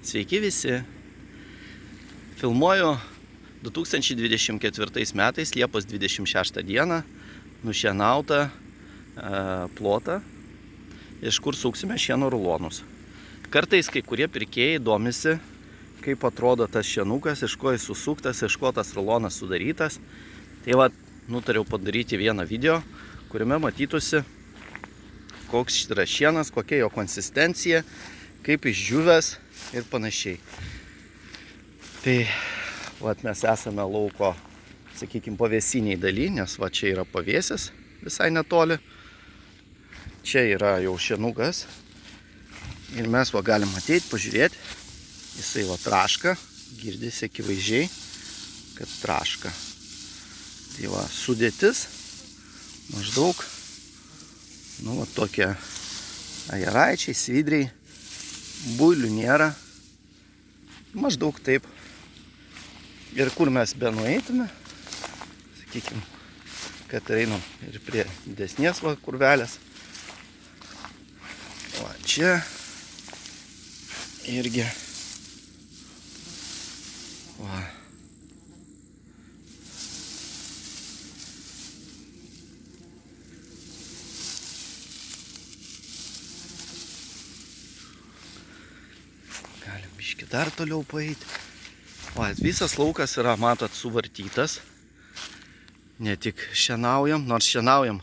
Sveiki visi. Filmuoju 2024 metais, Liepos 26 dieną, nušienautą plotą, iš kur suksime šieno rulonus. Kartais kai kurie pirkėjai domisi, kaip atrodo tas šienukas, iš ko jis susuktas, iš ko tas rulonas sudarytas. Tai va, nutariau padaryti vieną video, kuriame matytųsi, koks yra šienas, kokia jo konsistencija, kaip išdžiūvęs ir panašiai. Tai vat, mes esame lauko, sakykime, pavėsiniai daly, nes va čia yra pavėsis visai netoli. Čia yra jau šienukas ir mes va galim ateiti, pažiūrėti. Jisai va traška, girdisi akivaizdžiai, kad traška. Tai va sudėtis maždaug, nu va tokie ajeraičiai, svidriai, builių nėra, maždaug taip. Ir kur mes be nueitume, sakykime, kad einam ir prie didesnės va kurvelės. Va čia irgi. Va. Galim biškį dar toliau paeiti. Va, visas laukas yra, matot, suvartytas. Ne tik šienaujam, nors šienaujam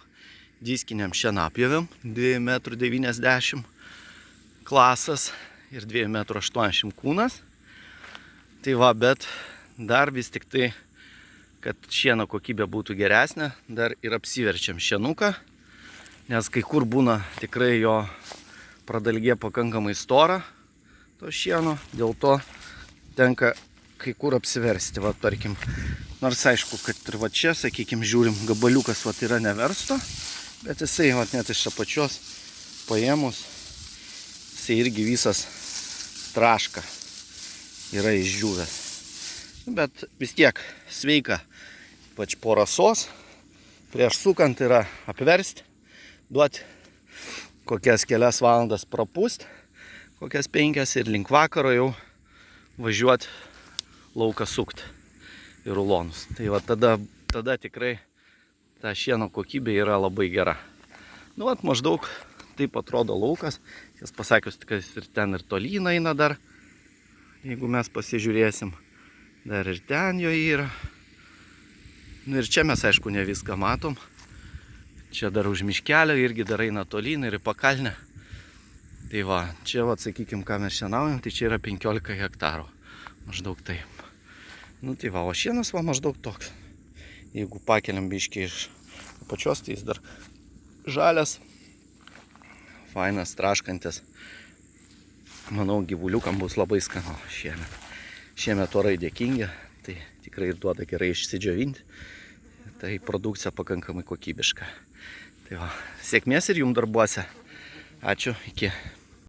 diskiniam šienapjovėm 2,90 m klasas ir 2,80 m kūnas. Tai va, bet dar vis tik tai, kad šieno kokybė būtų geresnė, dar ir apsiverčiam šienuką, nes kai kur būna tikrai jo pradalgė pakankamai stora to šieno, dėl to tenka kai kur apsiversti, va, tarkim. Nors aišku, kad ir va čia, sakykime, žiūrim, gabaliukas va yra neversto, bet jisai va net iš apačios paėmus, jisai irgi visas traška yra išdžiūvęs. Bet vis tiek sveika, ypač po rasos, prieš sukant yra apversti, duoti kokias kelias valandas prapūsti, kokias 5 ir link vakaro jau važiuoti lauką sukti į rulonus. Tai va tada tikrai ta šieno kokybė yra labai gera. Nu, vat maždaug taip atrodo laukas. Jas pasakius, kad ir ten ir tolyn eina dar. Jeigu mes pasižiūrėsim, dar ir ten jo yra. Nu ir čia mes aišku ne viską matom. Čia dar už miškelio irgi dar eina tolyn ir į pakalnę. Tai va, čia va, sakykime, ką mes šienaujam, tai čia yra 15 hektarų. Maždaug taip. Nu tai va, o šienas va maždaug toks. Jeigu pakeliam biškį iš apačios, tai jis dar žalias, fainas, traškantis. Manau, gyvuliukam bus labai skanu šiemet. Šiemet orai dėkingi, tai tikrai ir duoda gerai išsidžiovinti. Tai produkcija pakankamai kokybiška. Tai va, sėkmės ir jums darbuose. Ačiū, iki.